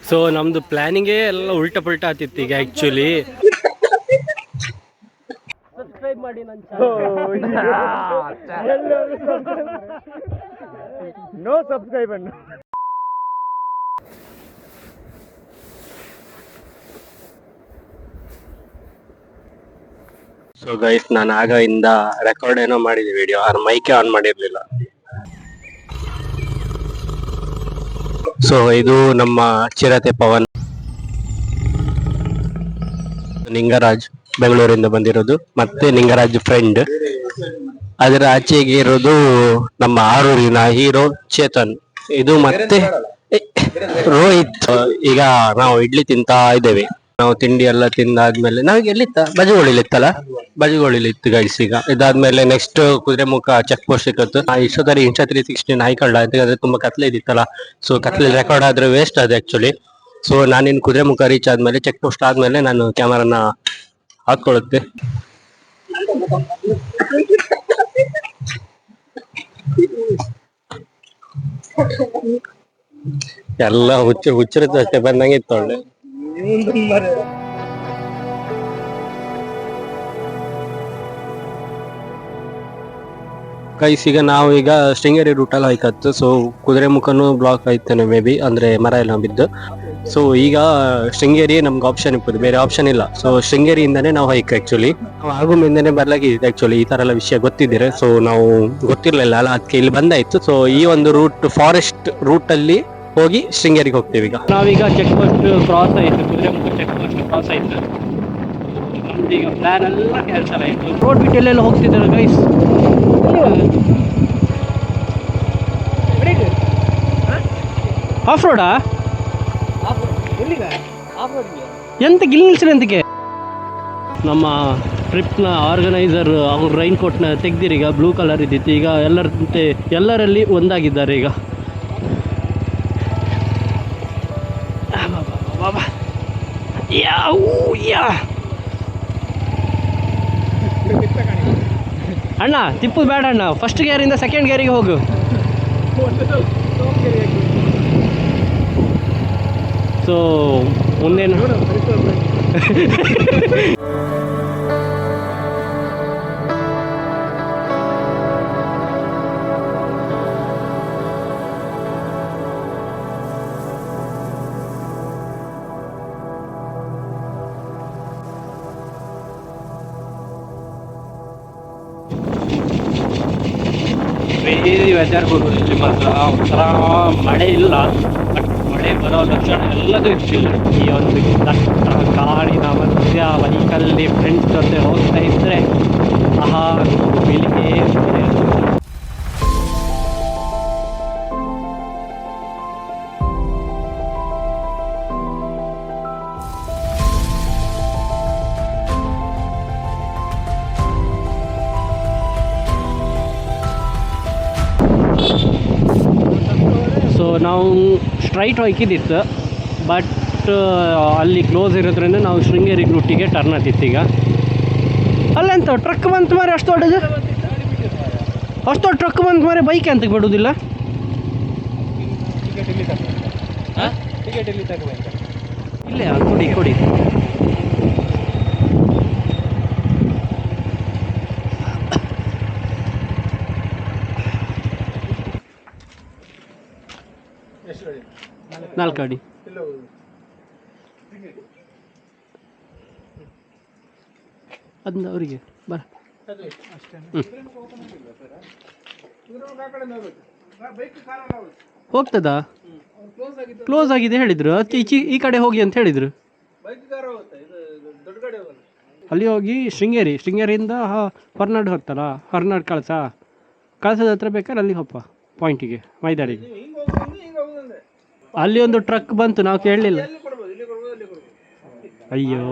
So ನಮ್ದು ಪ್ಲಾನಿಂಗೇ ಎಲ್ಲ ಉಲ್ಟಾ ಪಲ್ಟಾ ಆತಿತ್ತು ಈಗ ಆಕ್ಚುಲಿ. ಸಬ್ಸ್ಕ್ರೈಬ್ ಮಾಡಿ ನೋ ಸಬ್ಸ್ಕ್ರೈಬ್ ಅನ್ನು. ಸೊ ಗೈಸ್, ನಾನು ಆಗಿಂದ ರೆಕಾರ್ಡ್ ಏನೋ ಮಾಡಿದೆ ವಿಡಿಯೋ, ಆದ್ರೆ ಮೈಕೆ ಆನ್ ಮಾಡಿರ್ಲಿಲ್ಲ. ಸೊ ಇದು ನಮ್ಮ ಚಿರತೆ ಪವನ್, ನಿಂಗರಾಜ್ ಬೆಂಗಳೂರಿಂದ ಬಂದಿರೋದು, ಮತ್ತೆ ನಿಂಗರಾಜ್ ಫ್ರೆಂಡ್. ಅದರ ಆಚೆಗೆ ಇರೋದು ನಮ್ಮ ಆರೂರಿನ ಹೀರೋ ಚೇತನ್. ಇದು ಮತ್ತೆ ರೋಹಿತ್. ಈಗ ನಾವು ಇಡ್ಲಿ ತಿಂತಾ ಇದ್ದೇವೆ. ನಾವು ತಿಂಡಿ ಎಲ್ಲ ತಿಂದಾದ್ಮೇಲೆ ನಾವೀಗ ಎಲ್ಲಿತ್ತ ಬಜಗೋಳಿಲಿತ್ತಲ್ಲ, ಬಜಗೋಳಿಲಿತ್ತು ಗೈಸ್. ಈಗ ಇದಾದ್ಮೇಲೆ ನೆಕ್ಸ್ಟ್ ಕುದುರೆಮುಖ ಚೆಕ್ ಪೋಸ್ಟ್ ಸಿಕ್ಕತ್ತು. ಇಷ್ಟೊತ್ತರಿ Insta360 ಹಾಯ್ಕೊಳ್ಳ ಯಾಕಂದ್ರೆ ತುಂಬಾ ಕತ್ಲೆ ಇದಿತ್ತಲ್ಲ. ಸೊ ಕತ್ಲೆ ರೆಕಾರ್ಡ್ ಆದ್ರೆ ವೇಸ್ಟ್ ಅದು ಆಕ್ಚುಲಿ. ಸೊ ನಾನಿನ್ ಕುದುರೆಮುಖ ರೀಚ್ ಆದ್ಮೇಲೆ ಚೆಕ್ ಪೋಸ್ಟ್ ಆದ್ಮೇಲೆ ನಾನು ಕ್ಯಾಮರಾನ ಹಾಕೊಳ್ಳುತ್ತೆ. ಎಲ್ಲ ಹುಚ್ಚರತ್ತೆ ಬಂದಂಗೆ ಇತ್ತು ಒಳ್ಳೆ. ಗೈಸ್, ಈಗ ನಾವು ಈಗ ಶೃಂಗೇರಿ ರೂಟಲ್ಲಿ ಹೋಯ್ಕತ್ತು. ಸೊ ಕುದುರೆಮುಖನು ಬ್ಲಾಕ್ ಆಯ್ತೇನೆ ಮೇ ಬಿ, ಅಂದ್ರೆ ಮರ ಎಲ್ಲ ಬಿದ್ದು. ಸೊ ಈಗ ಶೃಂಗೇರಿ ನಮ್ಗೆ ಆಪ್ಷನ್ ಇಪ್ಪದು, ಬೇರೆ ಆಪ್ಷನ್ ಇಲ್ಲ. ಸೊ ಶೃಂಗೇರಿಯಿಂದನೇ ನಾವು ಹೈಕ್ ಆಕ್ಚುಲಿ. ನಾವು ಆಗುಮಿಂದನೇ ಬರ್ಲಾಗಿದೆ ಆಕ್ಚುಲಿ, ಈ ತರ ಎಲ್ಲ ವಿಷಯ ಗೊತ್ತಿದ್ದೀರಾ. ಸೊ ನಾವು ಗೊತ್ತಿರ್ಲಿಲ್ಲ ಅಲ್ಲ, ಅದಕ್ಕೆ ಇಲ್ಲಿ ಬಂದಾಯ್ತು. ಸೊ ಈ ಒಂದು ರೂಟ್ ಫಾರೆಸ್ಟ್ ರೂಟ್ ಅಲ್ಲಿ ಹೋಗಿ ಶೃಂಗೇರಿಗೆ ಹೋಗ್ತೀವಿ. ಈಗ ನಾವೀಗ ಚೆಕ್ ಪೋಸ್ಟ್ ಕ್ರಾಸ್ ಆಯ್ತು, ಕುದುರೆಮುಖ ಚೆಕ್ ಪೋಸ್ಟ್ ಕ್ರಾಸ್ ಆಯ್ತು. ಈಗ ಪ್ಲಾನ್ ಎಲ್ಲ ಕ್ಯಾನ್ಸಲ್ ಆಯ್ತು. ರೋಡ್ ಬಿಟ್ಟು ಎಲ್ಲೆಲ್ಲ ಹೋಗ್ತಿದ್ದಾರೆ ಗೈಸ್. ಆಫ್ ರೋಡಾ? ಎಂತ ಗಿಲ್ ನಿಲ್ಸಿರಿ ಎಂತಕ್ಕೆ? ನಮ್ಮ ಟ್ರಿಪ್ನ ಆರ್ಗನೈಸರ್ ಅವ್ರು ರೈನ್ ಕೋಟ್ನ ತೆಗ್ದಿರಿ. ಈಗ ಬ್ಲೂ ಕಲರ್ ಇದ್ದಿತ್ತು, ಈಗ ಎಲ್ಲರಲ್ಲಿ ಒಂದಾಗಿದ್ದಾರೆ. ಈಗ ಅಣ್ಣ ತಿಪ್ಪುದು ಬೇಡ ಅಣ್ಣ, ಫಸ್ಟ್ ಗೇರಿಂದ ಸೆಕೆಂಡ್ ಗೇರಿಗೆ ಹೋಗು. ಸೊ ಮುಂದೇನು ವೆದರ್ ಗುರು. ಇಲ್ಲಿ ಮಾತ್ರ ಒಂಥರ ಮಳೆ ಇಲ್ಲ, ಬಟ್ ಮಳೆ ಬರೋ ಲಕ್ಷಣ ಎಲ್ಲದೂ ಇರ್ತಿಲ್ಲ. ಈ ಒಂದು ದಟ್ಟ ಕಾಡಿನ ಮಧ್ಯ ಬೈಕಲ್ಲಿ ಫ್ರೆಂಡ್ಸ್ ಜೊತೆ ಹೋಗ್ತಾ ಇದ್ರೆ ಆಹಾ ಬಿಲಿಗೆ. ನಾವು ಸ್ಟ್ರೈಟ್ ಹೋಯ್ಕಿದ್ದಿತ್ತು, ಬಟ್ ಅಲ್ಲಿ ಕ್ಲೋಸ್ ಇರೋದ್ರಿಂದ ನಾವು ಶೃಂಗೇರಿ ರೂಟಿಗೆ ಟರ್ನ್ ಆಗ್ತಿತ್ತು. ಈಗ ಅಲ್ಲಂತ ಟ್ರಕ್ ಬಂತು ಮಾರೆ, ಅಷ್ಟು ದೊಡ್ಡದು ಟ್ರಕ್ ಬಂತು ಮಾರೆ, ಬೈಕ್ ಅಂತ ಬಿಡುವುದಿಲ್ಲ. ಇಲ್ಲೇ ಕೊಡಿ ನಾಲ್ಕು ಅಡಿ. ಅದನ್ನ ಅವರಿಗೆ ಬರ ಹೋಗ್ತದಾ? ಕ್ಲೋಸ್ ಆಗಿದೆ ಹೇಳಿದ್ರು, ಅದಕ್ಕೆ ಈ ಕಡೆ ಹೋಗಿ ಅಂತ ಹೇಳಿದ್ರು. ಅಲ್ಲಿ ಹೋಗಿ ಶೃಂಗೇರಿಯಿಂದ ಹೊರನಾಡು ಹೋಗ್ತಲ್ಲ, ಹೊರನಾಡು ಕಳಸದ ಹತ್ರ ಬೇಕಾದ್ರೆ ಅಲ್ಲಿ ಹೋಪ್ಪ ಪಾಯಿಂಟಿಗೆ, ಮೈದಾಳಿಗೆ. ಅಲ್ಲಿ ಒಂದು ಟ್ರಕ್ ಬಂತು, ನಾವು ಕೇಳಲಿಲ್ಲ. ಅಯ್ಯೋ,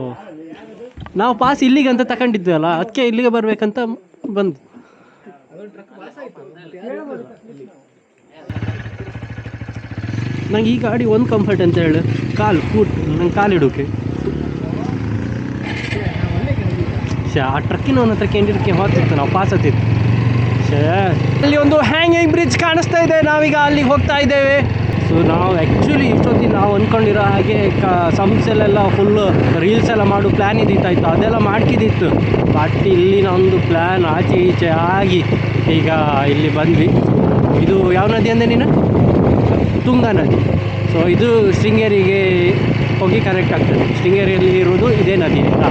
ನಾವು ಪಾಸ್ ಇಲ್ಲಿಗೆ ಅಂತ ತಗೊಂಡಿದ್ವಲ್ಲ, ಅದಕ್ಕೆ ಇಲ್ಲಿಗೆ ಬರ್ಬೇಕಂತ ಬಂದು. ನಂಗೆ ಈ ಗಾಡಿ ಒಂದು ಕಂಫರ್ಟ್ ಅಂತ ಹೇಳು, ನಂಗೆ ಕಾಲಿಡೋಕೆ. ಆ ಟ್ರಕ್ಕಿನ ಹತ್ರ ಕೇಂದ್ರಕ್ಕೆ ಹೋಗ್ತಿತ್ತು, ನಾವು ಪಾಸ್ ಹತ್ತಿತ್ತು. ಅಲ್ಲಿ ಒಂದು ಹ್ಯಾಂಗಿಂಗ್ ಬ್ರಿಡ್ಜ್ ಕಾಣಿಸ್ತಾ ಇದೆ, ನಾವೀಗ ಅಲ್ಲಿಗೆ ಹೋಗ್ತಾ ಇದ್ದೇವೆ. ಸೊ ನಾವು ಆ್ಯಕ್ಚುಲಿ ಇಷ್ಟೊತ್ತಿಗೆ ನಾವು ಅಂದ್ಕೊಂಡಿರೋ ಹಾಗೆ ಸಂಸ್ಥೆಲೆಲ್ಲ ಫುಲ್ ರೀಲ್ಸ್ ಎಲ್ಲ ಮಾಡೋ ಪ್ಲ್ಯಾನ್ ಇದ್ದಿತ್ತಾಯ್ತು, ಅದೆಲ್ಲ ಮಾಡ್ಕಿದ್ದಿತ್ತು. ಬಟ್ ಇಲ್ಲಿನ ಒಂದು ಪ್ಲ್ಯಾನ್ ಆಚೆ ಈಚೆ ಆಗಿ ಈಗ ಇಲ್ಲಿ ಬಂದ್ವಿ. ಇದು ಯಾವ ನದಿ ಅಂದೆ ನೀನು? ತುಂಗಾ ನದಿ. ಸೊ ಇದು ಶೃಂಗೇರಿಗೆ ಹೋಗಿ ಕನೆಕ್ಟ್ ಆಗ್ತದೆ. ಶೃಂಗೇರಿಯಲ್ಲಿ ಇರೋದು ಇದೇ ನದಿ ಆಯಿತಾ.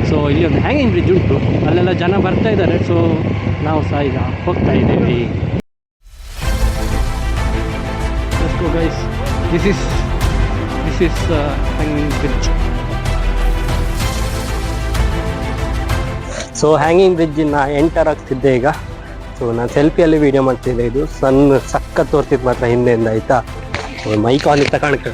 ಸೊ ಇಲ್ಲಿ ಒಂದು ಹ್ಯಾಂಗಿಂಗ್ ಬ್ರಿಡ್ಜ್ ಉಂಟು, ಅಲ್ಲೆಲ್ಲ ಜನ ಬರ್ತಾ ಇದ್ದಾರೆ. ಸೊ ನಾವು ಸಹ ಈಗ ಹೋಗ್ತಾ ಇದ್ದೇವೆ. Guys, this is hanging bridge. So hanging ಬ್ರಿಡ್ಜಿನ ಎಂಟರ್ ಆಗ್ತಿದ್ದೆ ಈಗ. ಸೊ ನಾನು ಸೆಲ್ಫಿಯಲ್ಲಿ ವೀಡಿಯೋ ಮಾಡ್ತಿದ್ದೆ. ಇದು ಸಕ್ಕ ತೋರ್ತಿದ್ದು ಮಾತ್ರ ಹಿಂದೆಯಿಂದ ಆಯಿತಾ. ಮೈಕ್ ಆನ್ ಇತ್ತ ಕಾಣಕ್ಕೆ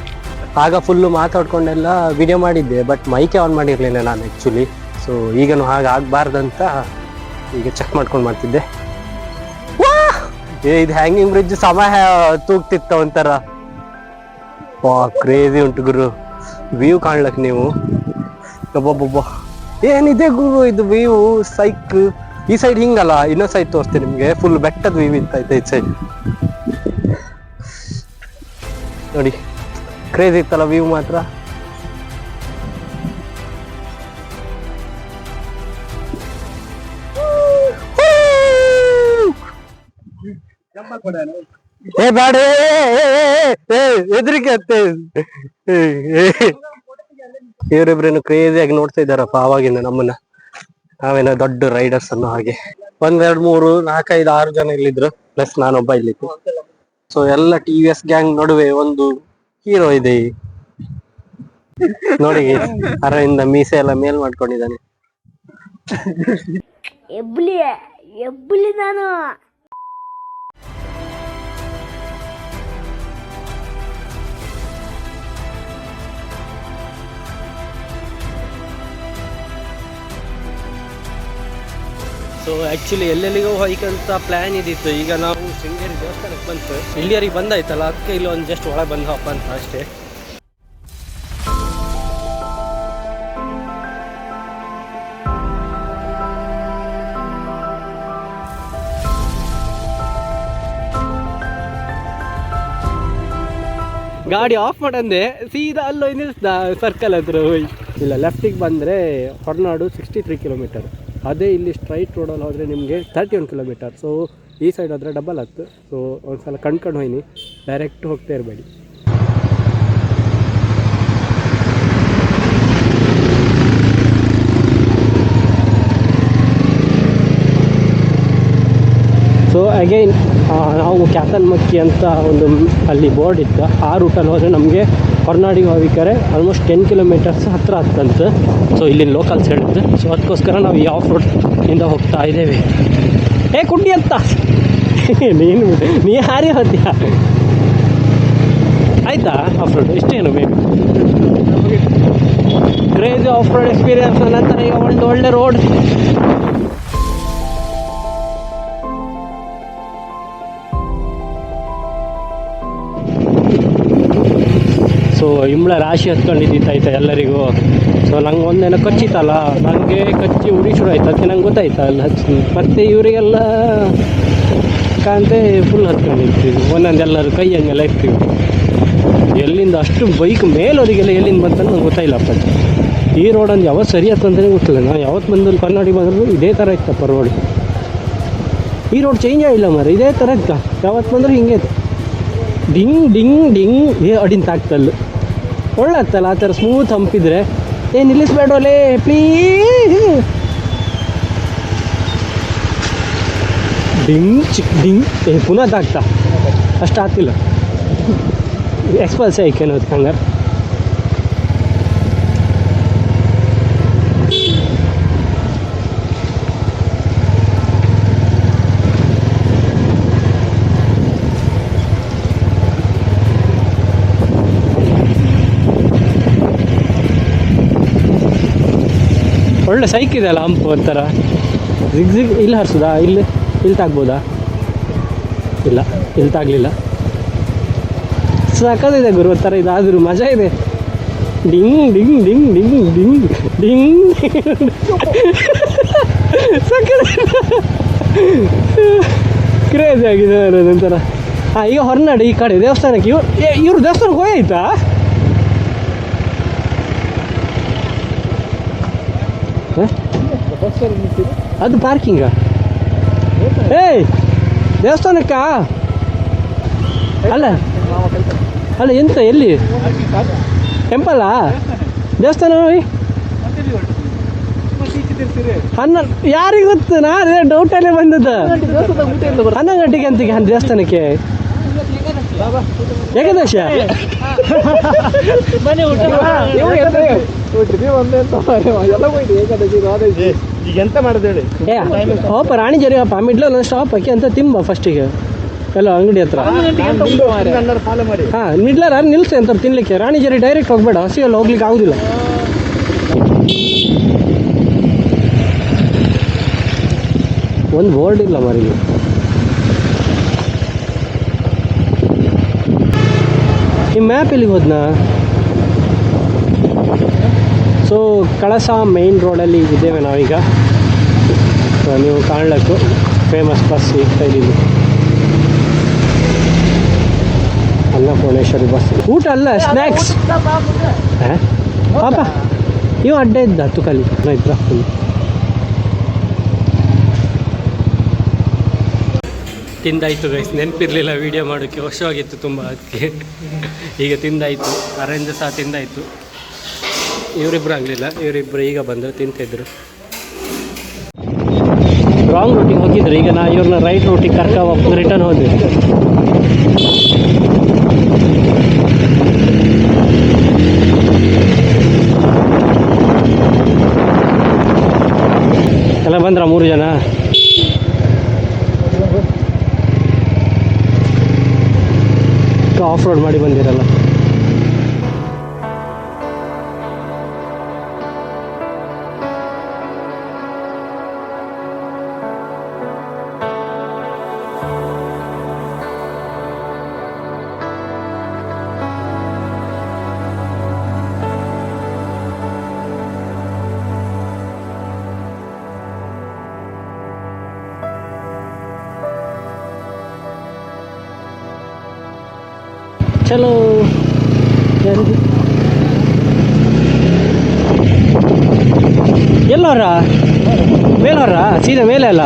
ಆಗ ಫುಲ್ಲು ಮಾತಾಡ್ಕೊಂಡೆಲ್ಲ ವಿಡಿಯೋ ಮಾಡಿದ್ದೆ, ಬಟ್ ಮೈಕೆ ಆನ್ ಮಾಡಿರಲಿಲ್ಲ ನಾನು ಆ್ಯಕ್ಚುಲಿ. ಸೊ ಈಗನು ಹಾಗೆ ಆಗಬಾರ್ದಂತ ಈಗ ಚೆಕ್ ಮಾಡ್ಕೊಂಡು ಮಾಡ್ತಿದ್ದೆ. ಇದು ಹ್ಯಾಂಗಿಂಗ್ ಬ್ರಿಡ್ಜ್ ಸಮಯ ತೂಗ್ತಿತ್ತ ಒಂಥರ. ಕ್ರೇಜಿ ಉಂಟು ಗುರು, ವ್ಯೂ ಕಾಣ್ಲಕ್ ನೀವು. ಒಬ್ಬೊಬ್ಬೊಬ್ಬ ಏನಿದೆ ಗುರು ಇದು ವ್ಯೂ. ಸೈಕ್ ಈ ಸೈಡ್ ಹಿಂಗಲ್ಲ, ಇನ್ನೊಂದು ಸೈಡ್ ತೋರಿಸ್ತೀನಿ ನಿಮಗೆ. ಫುಲ್ ಬೆಟ್ಟದ ವ್ಯೂ ಇತ್ತಾಯ್ತು ಈ ಸೈಡ್ ನೋಡಿ. ಕ್ರೇಜಿ ಇತ್ತಲ್ಲ ವ್ಯೂ ಮಾತ್ರ. ಏ ಬೇಡ, ಹೆದರಿಕೆ ಅತ್ತೆ. ಇವರಿಬ್ರೇನು ಕ್ರೇಜಿಯಾಗಿ ನೋಡ್ತಾ ಇದ್ದಾರಪ್ಪ ಆವಾಗಿನ ನಮ್ಮನ್ನ. ನಾವೇನೋ ದೊಡ್ಡ ರೈಡರ್ಸ್ ಅನ್ನೋ ಹಾಗೆ. 1 2 3 4 5 6 ಜನ ಇಲ್ಲಿದ್ರು, ಪ್ಲಸ್ ನಾನೊಬ್ಬ ಇಲ್ಲಿತ್ತು. ಸೊ ಎಲ್ಲ TVS ಗ್ಯಾಂಗ್ ನಡುವೆ ಒಂದು ಹೀರೋ ಇದೆ ನೋಡಿ. ಅರವಿಂದ ಮೀಸೆ ಎಲ್ಲ ಮೇಲ್ ಮಾಡ್ಕೊಂಡಿದ್ದಾನೆ. ಎಬ್ಬುಲಿ ನಾನು. ಸೊ ಆ್ಯಕ್ಚುಲಿ ಎಲ್ಲೆಲ್ಲಿಗೂ ಹೋಯ್ಕಂತ ಪ್ಲ್ಯಾನ್ ಇದ್ದಿತ್ತು. ಈಗ ನಾವು ಶೃಂಗೇರಿ ದೇವಸ್ಥಾನಕ್ಕೆ ಬಂತು, ಇಲ್ಲಿಯರಿಗೆ ಬಂದಾಯ್ತಲ್ಲ, ಅದಕ್ಕೆ ಇಲ್ಲಿ ಒಂದು ಜಸ್ಟ್ ಒಳಗೆ ಬಂದವಪ್ಪ ಅಂತ ಅಷ್ಟೇ. ಗಾಡಿ ಆಫ್ ಮಾಡಂದೆ ಸೀದಾ ಅಲ್ಲೋ ನಿಲ್ಲಿಸ್ದ ಸರ್ಕಲ್ ಹತ್ರ ಹೋಯ್. ಇಲ್ಲ, ಲೆಫ್ಟಿಗೆ ಬಂದರೆ ಹೊರನಾಡು 63 ಕಿಲೋಮೀಟರ್. ಅದೇ ಇಲ್ಲಿ ಸ್ಟ್ರೈಟ್ ರೋಡಲ್ಲಿ ಹೋದರೆ ನಿಮಗೆ 31 ಕಿಲೋಮೀಟರ್. ಸೊ ಈ ಸೈಡ್ ಆದರೆ ಡಬಲ್ ಹತ್ತು. ಸೊ ಒಂದು ಸಲ ಕಣ್ಕೊಂಡು ಹೋಯ್ನಿ, ಡೈರೆಕ್ಟ್ ಹೋಗ್ತಾ ಇರಬೇಡಿ. ಸೊ ಅಗೈನ್ ನಾವು ಕ್ಯಾತನ್ಮಕ್ಕಿ ಅಂತ ಒಂದು ಅಲ್ಲಿ ಬೋರ್ಡ್ ಇತ್ತು, ಆ ರೂಟಲ್ಲಿ ಹೋದರೆ ನಮಗೆ ಹೊರನಾಡಿಗೆ ಹೋಗ್ಬೇಕಾರೆ ಆಲ್ಮೋಸ್ಟ್ 10 ಕಿಲೋಮೀಟರ್ಸ್ ಹತ್ತಿರ ಆಗ್ತಂತೆ. ಸೊ ಇಲ್ಲಿ ಲೋಕಲ್ಸ್ ಹೇಳಿದ್ದು. ಸೊ ಅದಕ್ಕೋಸ್ಕರ ನಾವು ಈ ಆಫ್ ರೋಡಿಂದ ಹೋಗ್ತಾ ಇದ್ದೇವೆ. ಕುಡ್ಡಿ ಅಂತ ನೀ ಹಾರಿ ಹೋದ್ಯಾ? ಆಯಿತಾ ಆಫ್ ರೋಡ್? ಇಷ್ಟೇನು ಬೇಕು ಕ್ರೇಜಿ ಆಫ್ ರೋಡ್ ಎಕ್ಸ್ಪೀರಿಯನ್ಸ್ ನಂತರ ಈಗ ಒಂದು ಒಳ್ಳೆ ರೋಡ್. ಸೊ ಇಂಬ್ಳ ರಾಶಿ ಹತ್ಕೊಂಡಿದ್ದಿತ್ತಾಯ್ತಾ ಎಲ್ಲರಿಗೂ. ಸೊ ನಂಗೆ ಒಂದೇನೋ ಕಚ್ಚಿತ್ತಲ್ಲ, ನನಗೆ ಕಚ್ಚಿ ಉರಿ ಶುರು ಆಯ್ತು. ಅದಕ್ಕೆ ನಂಗೆ ಗೊತ್ತಾಯ್ತಲ್ಲ ಮತ್ತು ಇವರಿಗೆಲ್ಲ ಕಾಂತೆ ಫುಲ್ ಹತ್ಕೊಂಡಿರ್ತೀವಿ ಒಂದೊಂದು, ಎಲ್ಲರೂ ಕೈ ಹಂಗೆಲ್ಲ ಇರ್ತೀವಿ. ಎಲ್ಲಿಂದ ಅಷ್ಟು ಬೈಕ್ ಮೇಲೋರಿಗೆಲ್ಲ ಎಲ್ಲಿಂದ ಬಂತಂದು ನಂಗೆ ಗೊತ್ತಾಯಿಲ್ಲಪ್ಪ. ಈ ರೋಡಂದು ಯಾವತ್ತು ಸರಿ ಅಂತಂತಲೇ ಗೊತ್ತಿಲ್ಲ. ನಾವು ಯಾವತ್ತು ಬಂದು ಕರ್ನಾಟಕ ಬಂದರೂ ಇದೇ ಥರ ಇತ್ತಪ್ಪ ರೋಡ್. ಈ ರೋಡ್ ಚೇಂಜ್ ಆಗಿಲ್ಲ ಮರ, ಇದೇ ಥರ ಇತ್ತ. ಯಾವತ್ತು ಬಂದರೂ ಹಿಂಗೆ ಡಿಂಗ್ ಡಿಂಗ್ ಡಿಂಗ್ ಅಡಿಂತ ಆಗ್ತಲ್ಲ. ಒಳ್ಳೆ ಆಗ್ತಲ್ಲ ಆ ಥರ ಸ್ಮೂತ್ ಹಂಪಿದ್ರೆ. ನಿಲ್ಲಿಸ್ಬೇಡೋಲೇ ಪ್ಲೀಸ್. ಡಿಂಗ್ ಚಿಕ್ ಡಿಂಗ್ ಪುನಃ ಆಗ್ತಾ ಅಷ್ಟು ಆಗ್ತಿಲ್ಲ. ಎಕ್ಸ್ಪಲ್ಸ್ ಐಕೇನೋದು ಹಂಗಾರೆ. ಒಳ್ಳೆ ಸೈಕ್ ಇದೆಯಲ್ಲ ಹಂಪು ಒಂಥರ. ಜಿಗ್ ಇಲ್ಲಿ ಹರಿಸೋದಾ? ಇಲ್ಲಿ ತಾಗ್ಬೋದಾ? ಇಲ್ಲ, ಇಲ್ಲಿ ತಾಗಲಿಲ್ಲ. ಸಾಕಾಗಿದೆ ಗುರು ಒಂಥರ. ಇದಾದರೂ ಮಜಾ ಇದೆ. ಡಿಂಗ್ ಡಿಂಗ್ ಡಿಂಗ್ ಡಿಂಗ್ ಡಿಂಗ್ ಡಿಂಗ್ ಸಾಕಾಗಿದೆ. ಕ್ರೇಜಿ ಆಗಿದೆ ಒಂಥರ. ಹಾಂ, ಈಗ ಹೊರನಾಡು ಈ ಕಡೆ ದೇವಸ್ಥಾನಕ್ಕೆ ಇವ್ರು ದೇವಸ್ಥಾನಕ್ಕೆ ಹೋಯ್ತಾ? ಅದು ಪಾರ್ಕಿಂಗ? ಏಯ್ ದೇವಸ್ಥಾನಕ್ಕ ಅಲ್ಲ ಅಲ್ಲ ಎಂತ ಎಲ್ಲಿ ಟೆಂಪಲ್ಲಾ ದೇವಸ್ಥಾನ? ಯಾರಿಗೆ ಗೊತ್ತು? ನಾನು ಡೌಟಲ್ಲೇ ಬಂದದ್ದು. 11 ಗಂಟೆಗೆ ಅಂತಿಗೆ ದೇವಸ್ಥಾನಕ್ಕೆ ಏಕದಶ ಈಗ ಎಂತ ಮಾಡೋದು ಹೇಳಿ? ಹೋಪ ರಾಣಿಜರಿ ಹೋಪ ಮಿಡ್ಲಲ್ಲಿ ಸ್ಟಾಪ್ ಹಾಕಿ ಅಂತ ತಿಂಬ ಫಸ್ಟಿಗೆ ಎಲ್ಲ ಅಂಗಡಿ ಹತ್ರ. ಫಾಲೋ ಮಾಡಿ. ಹಾಂ, ಮಿಡ್ಲರ್ ನಿಲ್ಸಿ ಅಂತ ತಿನ್ಲಿಕ್ಕೆ. ರಾಣಿಜರಿ ಡೈರೆಕ್ಟ್ ಹೋಗ್ಬೇಡ, ಹಸಿಯಲ್ಲಿ ಹೋಗ್ಲಿಕ್ಕೆ ಆಗುದಿಲ್ಲ. ಒಂದು ಬೋರ್ಡ್ ಇಲ್ಲ ಮರಿಲಿ. ಈ ಮ್ಯಾಪ್ ಎಲ್ಲಿಗೆ ಹೋದ್ನಾ? ಸೊ ಕಳಸ ಮೇನ್ ರೋಡಲ್ಲಿ ಇದ್ದೇವೆ ನಾವೀಗ. ನೀವು ಕಾಣಲಕ್ಕು ಫೇಮಸ್ ಬಸ್ ಇರ್ತಾ ಇದ್ದೀವಿ, ಅನ್ನಪೂರ್ಣೇಶ್ವರಿ ಬಸ್. ಊಟ ಅಲ್ಲ, ಸ್ನ್ಯಾಕ್ಸ್. ಹಾಂ ಪಾಪ ಇವು ಅಡ್ಡ ಇದ್ದ ತುಕಲಿ ಇದ್ರ ಫುಲ್. ತಿಂದಾಯಿತು ಗೈಸ್, ನೆನಪಿರಲಿಲ್ಲ ವೀಡಿಯೋ ಮಾಡೋಕ್ಕೆ, ವರ್ಷವಾಗಿತ್ತು ತುಂಬ, ಅದಕ್ಕೆ ಈಗ ತಿಂದಾಯಿತು. ಅರೇಂಜ್ ಸಹ ತಿಂದಾಯಿತು. ಇವರಿಬ್ಬರು ಆಗಲಿಲ್ಲ, ಇವರಿಬ್ಬರು ಈಗ ಬಂದರು ತಿಂತಿದ್ರು. ರಾಂಗ್ ರೂಟಿಗೆ ಹೋಗಿದ್ರು. ಈಗ ನಾ ಇವ್ರನ್ನ ರೈಟ್ ರೂಟಿಗೆ ಕರ್ಕೊಂಡು ರಿಟರ್ನ್ ಹೋದ್ವಿ. ಎಲ್ಲ ಬಂದ್ರ 3 ಜನ? ಆಫ್ ರೋಡ್ ಮಾಡಿ ಬಂದಿರಲ್ಲ. ಚಲೋ ಎಲ್ಲವರ ಮೇಲವರ ಸೀದಾ ಮೇಲೆ ಅಲ್ಲ?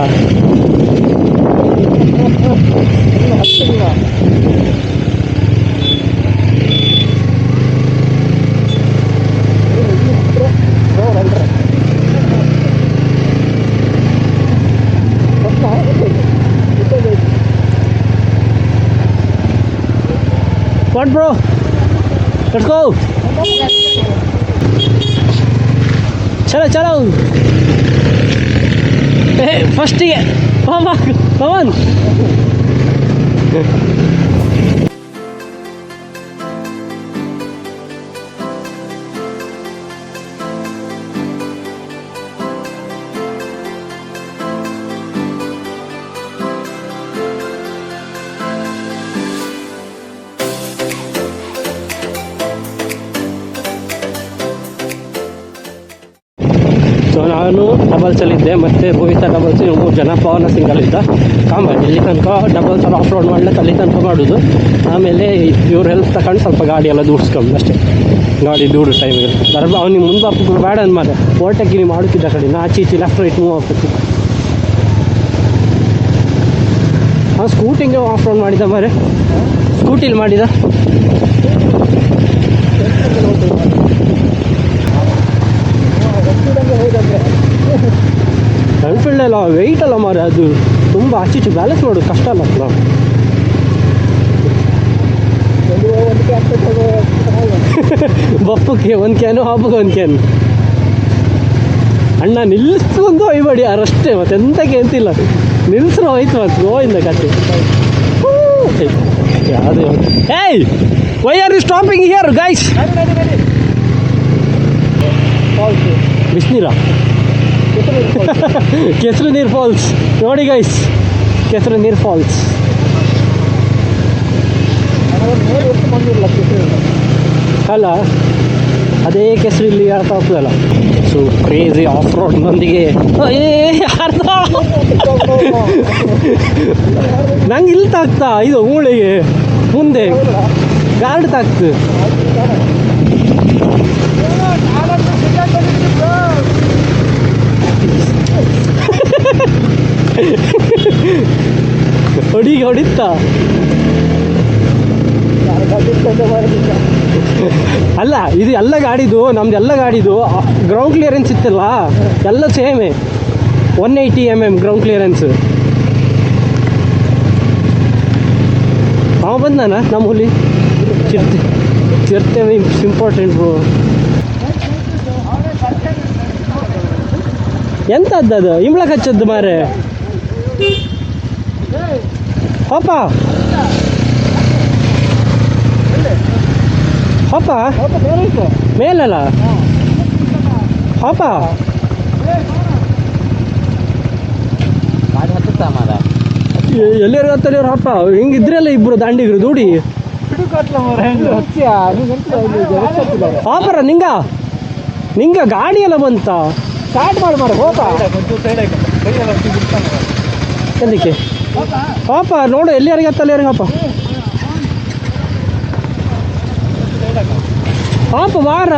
What bro? Let's go. चलो फर्स्ट ही है पवन. ಸೊ ನಾನು ಡಬಲ್ಸಲ್ಲಿದ್ದೆ, ಮತ್ತು ಭೂಮಿತಾ ಡಬಲ್ಸ್, 3 ಜನ, ಪವನ ಸಿಂಗಲ್ಲಿದ್ದ. ಕಾಂಬಾಡಿ ಇಲ್ಲಿ ತನಕ ಡಬಲ್ಸ್ ಆಫ್ ರೋಡ್ ಮಾಡಲಿಕ್ಕೆ ಅಲ್ಲಿ ತನಕ ಮಾಡೋದು. ಆಮೇಲೆ ಇವ್ರ ಹೆಲ್ಪ್ ತಗೊಂಡು ಸ್ವಲ್ಪ ಗಾಡಿ ಎಲ್ಲ ದೂಡ್ಸ್ಕೊಂಡು ಅಷ್ಟೇ. ಗಾಡಿ ದೂಡು ಟೈಮಿಗೆ ಬರಬ ಅವ್ನಿಗೆ ಮುಂದೆ ಹಾಕ್ಬಿಟ್ಟು ಬೇಡ ಅಂದ್ಮಾರೆ ಓಟಕ್ಕೆ ನೀವು ಮಾಡುತ್ತಿದ್ದ ಕಡೆ ನಾ ಆಚೆ ಲೆಫ್ಟ್ ರೈಟ್ ಮೂವ್ ಆಗ್ಬೇಕು. ಹಾಂ, ಸ್ಕೂಟಿಂಗೆ ಆಫ್ ರೋಡ್ ಮಾಡಿದ ಮಾರೆ, ಸ್ಕೂಟಿಲಿ ಮಾಡಿದ. ಎನ್ಫೀಲ್ಡ್ ಅಲ್ಲ, ವೆಯ್ಟ್ ಅಲ್ಲ ಮಾರೆ, ಅದು ತುಂಬ ಆಚೀಚು ಬ್ಯಾಲೆನ್ಸ್ ಮಾಡೋದು ಕಷ್ಟ ಅಲ್ಲ. ಬಪ್ಪಕ್ಕೆ 1 ಕ್ಯಾನು, ಹಬ್ಬಕ್ಕೆ 1 ಕ್ಯಾನ್. ಅಣ್ಣ ನಿಲ್ಲಿಸ್ಕೊಂಡು ಹೋಯ್ಬೇಡಿ ಅರಷ್ಟೇ, ಮತ್ತೆ ಎಂತಕ್ಕೆ ಅಂತಿಲ್ಲ, ನಿಲ್ಸ್ರು ಹೋಯ್ತು ಮತ್ತೆ ಗೋವಿಂದ ಕತೆ. ಯಾವುದು hey why are you stopping here guys? ಬಿಸಿನೀರ ಕೆಸರು ನೀರು ಫಾಲ್ಸ್ ನೋಡಿ ಗೈಸ್, ಕೆಸರು ನೀರು ಫಾಲ್ಸ್. ಅಲ್ಲ ಅದೇ ಕೆಸರು ಇಲ್ಲಿ ಹೇಳ್ತಾ ಹೋಗ್ತದಲ್ಲ. ಸೊ ಕ್ರೇಜಿ ಆಫ್ ರೋಡ್ನೊಂದಿಗೆ ನಂಗೆ ಇಲ್ಲಿ ತಾಕ್ತಾ ಇದು ಮೂಳೆಗೆ ಮುಂದೆ ಗಾರ್ಡ್ ತಾಕ್ತು. ಹೊಡಿತಾ ಅಲ್ಲ, ಇದು ಎಲ್ಲ ಗಾಡಿದು ನಮ್ದು ಎಲ್ಲ ಗಾಡಿದು ಗ್ರೌಂಡ್ ಕ್ಲಿಯರೆನ್ಸ್ ಇತ್ತಲ್ಲ ಎಲ್ಲ ಸೇಮೇ 180 mm ಗ್ರೌಂಡ್ ಕ್ಲಿಯರೆನ್ಸ್. ಅವ ಬಂದಾನ ನಮ್ಮ ಹುಲಿ ಚಿರತೆ ಇಂಪಾರ್ಟೆಂಟ್ ಬ್ರೋ. ಎಂತದ್ದು ಇಂಬ್ಳ ಹಚ್ಚದ್ದು ಮಾರೆ ಪಾಪ ಪಾಪ ಮೇಲಲ್ಲ ಪಾಪ ಎಲ್ಲರೂ ಹತ್ತಲ್ಲಿ ಅವ್ರು ಹಪ್ಪ ಹಿಂಗಿದ್ರಲ್ಲ ಇಬ್ರು ದಾಂಡಿಗರು ದೂಡಿ ಪಾಪರ ನಿಂಗ ಗಾಡಿ ಎಲ್ಲ ಬಂತ ಸ್ಟಾರ್ಟ್ ಮಾಡಿ ಹೋಪ ಎಲ್ಲಿಕ್ಕೆ ಪಾಪ ನೋಡು ಎಲ್ಲಿಯಾರಿಗೆ ಹತ್ತಲ್ಲಿ ಯಾರಿಗೆ ಪಾಪ ಪಾಪ ಬಾರ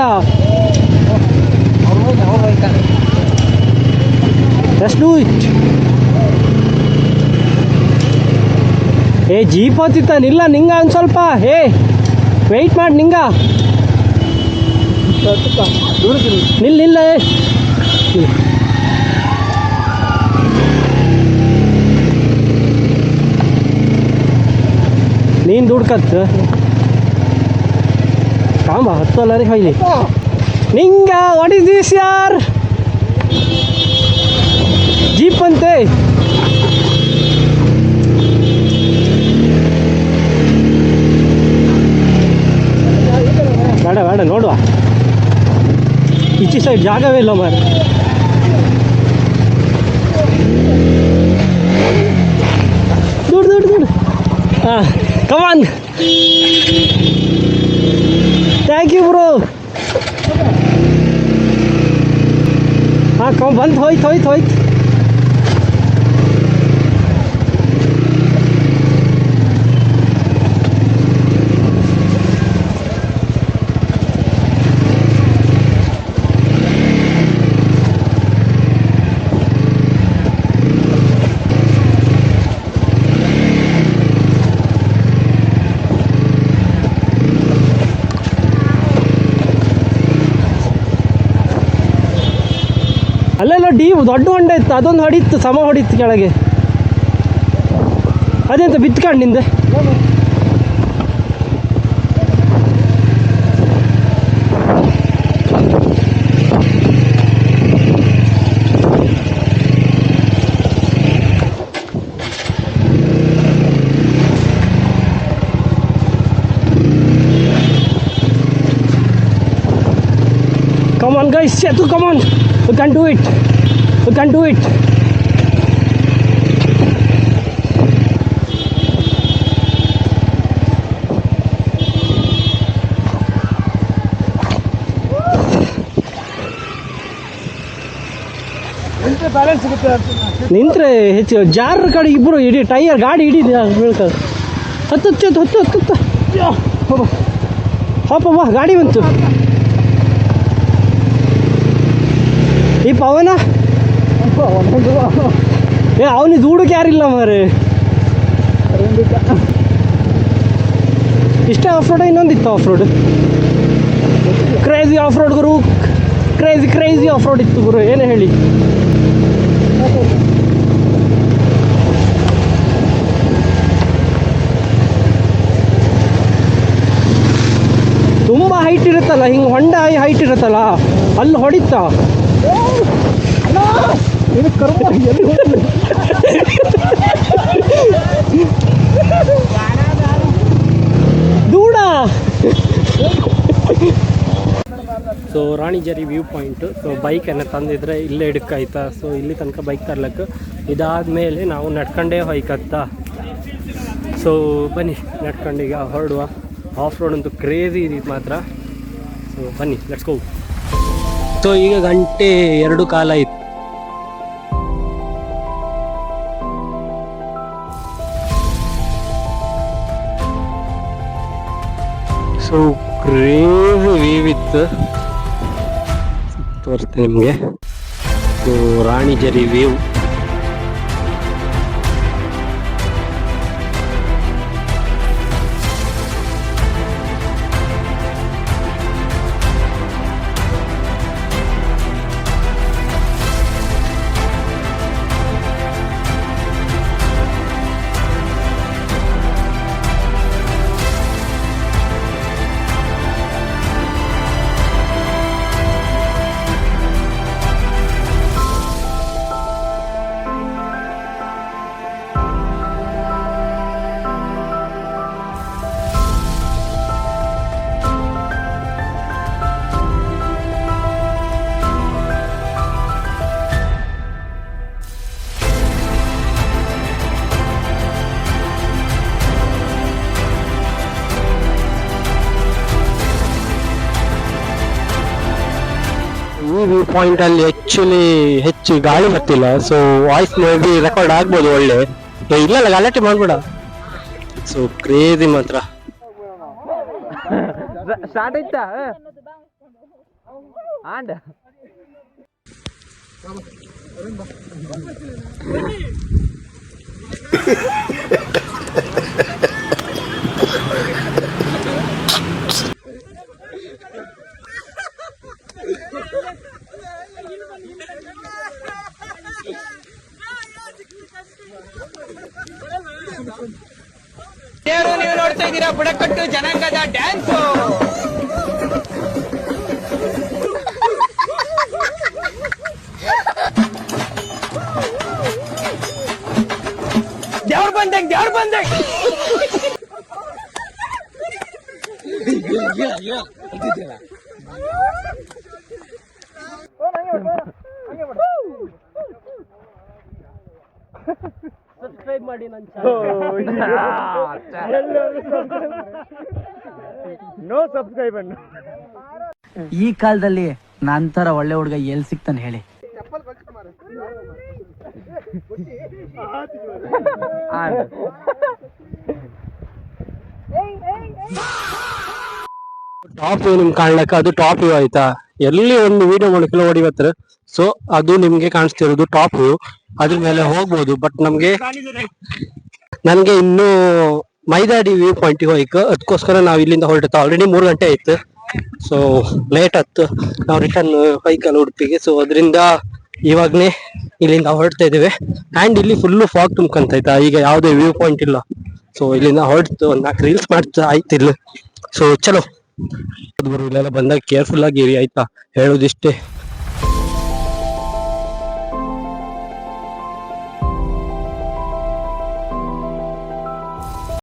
Let's do it. ಏ ಜೀಪ್ ಹತ್ತಿತ್ತ ನಿಲ್ಲ ನಿಂಗ ಒಂದು ಸ್ವಲ್ಪ ವೆಯ್ಟ್ ಮಾಡಿ ನಿಂಗ ನಿಲ್ಲ ನೀನು ದುಡ್ಕತ್ ಕಾಂಬ ಹತ್ತಲ್ಲರಿ ಹೊಯ್ಲಿ ನಿಂಗ ವಾಟ್ ಇಸ್ ದಿಸ್ ಯಾರ್ ಜೀಪ್ ಅಂತೆ ಬೇಡ ನೋಡುವ ಈಚೆ ಸೈಡ್ ಜಾಗವೇ ಇಲ್ಲ ಮಾರೆ ದುಡ್ಡು ಹಾಂ ಕಮಾನ್ ಥ್ಯಾಂಕ್ ಯು ಬ್ರೋ. ಹಾಂ ಬಂದು ಹೋಯ್ತು ಅಲ್ಲೆಲ್ಲ ದೊಡ್ಡ ಹೊಂಡ ಇತ್ತು ಅದೊಂದು ಹೊಡಿತ್ತು ಸಮ ಹೊಡಿತ್ತು ಕೆಳಗೆ ಅದೆಂತ ಬಿತ್ಕೊಂಡು ನಿಂದೆ Come on guys, Chetu, come on. We can do it. ನಿಂತ್ರೆ ಹೆಚ್ಚು ಜಾರ ಕಡೆ ಇಬ್ಬರು ಇಡೀ ಟೈರ್ ಗಾಡಿ ಹಿಡಿ ಬೀಳ್ತದೆ. ಹತ್ತು ಪಾಪ ಬಾ ಗಾಡಿ ಬಂತು. ಈ ಪವನ ಅವನಿಗೆ ದೂಡಕ್ಕೆ ಯಾರಿಲ್ಲ ಮಾರೆ. ಇಷ್ಟೇ ಆಫ್ ರೋಡ್ ಇನ್ನೊಂದಿತ್ತು off road crazy off road ಗುರು ಕ್ರೇಜಿ ಆಫ್ ರೋಡ್ ಇತ್ತು ಗುರು ಏನೇ ಹೇಳಿ. ತುಂಬ ಹೈಟ್ ಇರುತ್ತಲ್ಲ ಹಿಂಗೆ ಹೊಂಡ ಹೈಟ್ ಇರುತ್ತಲ್ಲ ಅಲ್ಲಿ ಹೊಡಿತಾ ದೂಡ. So Ranijhari view point. So ಬೈಕನ್ನು ತಂದಿದ್ರೆ ಇಲ್ಲೇ ಹಿಡ್ಕಾಯ್ತಾ. ಸೊ ಇಲ್ಲಿ ತನಕ ಬೈಕ್ ತರ್ಲಕ್ಕೆ ಇದಾದಮೇಲೆ ನಾವು ನಡ್ಕೊಂಡೇ ಹೋಯ್ಕತ್ತ. ಸೊ ಬನ್ನಿ ನಡ್ಕೊಂಡೀಗ ಹೊರಡುವ. ಆಫ್ ರೋಡ್ ಅಂತೂ ಕ್ರೇಜಿ ಇದೀತು ಮಾತ್ರ. ಸೊ ಬನ್ನಿ ಲೆಟ್ಸ್ ಗೋ. ಸೊ ಈಗ 1:02 ಕಾಲ ಇತ್ತು. ಸೊ ಕ್ರೇಜಿ ವ್ಯೂ ಇತ್ತು, ತೋರಿಸ್ತೇನೆ ನಿಮಗೆ. So Ranijhari view. ಈ ವ್ಯೂ ಪಾಯಿಂಟ್ ಅಲ್ಲಿ ಆಕ್ಚುಲಿ ಹೆಚ್ಚು ಗಾಳಿ ಬರ್ತಿಲ್ಲ, so voice may be record ಆಗ್ಬೋದು ಒಳ್ಳೆ. ಇಲ್ಲ ಗಲಾಟೆ ಮಾಡ್ಬೇಡ. ಸೊ ಕ್ರೇಜಿ ಮಾತ್ರ. ಸ್ಟಾರ್ಟ್ ಆಯ್ತಾ ಆಂಡ ನೀವು ನೋಡ್ತಾ ಇದ್ದೀರಾ ಬುಡಕಟ್ಟು ಜನಾಂಗದ ಡ್ಯಾನ್ಸ್. ದೇವ್ರ ಬಂದೆ ಸಬ್ಸ್ಕ್ರೈಬ್ ಮಾಡಿ ನನ್ನ ನೋ ಸಬ್ಸ್ಕ್ರೈಬರ್. ಈ ಕಾಲದಲ್ಲಿ ನಂತರ ಒಳ್ಳೆ ಹುಡುಗ ಎಲ್ಲಿ ಸಿಗ್ತಾನೆ ಹೇಳಿ. ಟಾಪ್ ವ್ಯೂ ನಿಮ್ಗೆ ಕಾಣ್ಲಕ್ಕ, ಅದು ಟಾಪ್ ವ್ಯೂ ಆಯ್ತಾ. ಎಲ್ಲಿ ಒಂದು ವಿಡಿಯೋ ಮಾಡಕ್ಕೆಲ್ಲ ಓಡಿ ಬರ್ತಾರೆ. ಸೊ ಅದು ನಿಮ್ಗೆ ಕಾಣಿಸ್ತಿರೋದು ಟಾಪ್ ವ್ಯೂ. ಅದ್ರ ಮೇಲೆ ಹೋಗ್ಬೋದು, ಬಟ್ ನನ್ಗೆ ಇನ್ನೂ ಮೈದಾಡಿ ವ್ಯೂ ಪಾಯಿಂಟಿಗೆ ಹೋಯ್ಕ, ಅದಕ್ಕೋಸ್ಕರ ನಾವು ಇಲ್ಲಿಂದ ಹೊರಟಿತ್ತು. ಆಲ್ರೆಡಿ 3 ಗಂಟೆ ಆಯ್ತು. ಸೊ ಲೇಟ್ ಆಯ್ತು, ನಾವು ರಿಟರ್ನ್ ಹೋಯ್ಕಲ್ಲ ಉಡುಪಿಗೆ. ಸೊ ಅದರಿಂದ ಇವಾಗಲೇ ಇಲ್ಲಿಂದ ಹೊರಡ್ತಾ ಇದ್ದೇವೆ. ಆ್ಯಂಡ್ ಇಲ್ಲಿ ಫುಲ್ಲು ಫಾಗ್ ತುಂಬ್ಕೊಂತೈತಾ, ಈಗ ಯಾವುದೇ ವ್ಯೂ ಪಾಯಿಂಟ್ ಇಲ್ಲ. ಸೊ ಇಲ್ಲಿಂದ ಹೊರಡ್ತು, ಒಂದು 4 ರೀಲ್ಸ್ ಮಾಡ್ತಾ ಆಯ್ತಿಲ್ಲ. ಸೊ ಚಲೋ ಇಲ್ಲೆಲ್ಲ ಬಂದಾಗ ಕೇರ್ಫುಲ್ ಆಗಿರಿ ಆಯ್ತಾ, ಹೇಳೋದಿಷ್ಟೇ.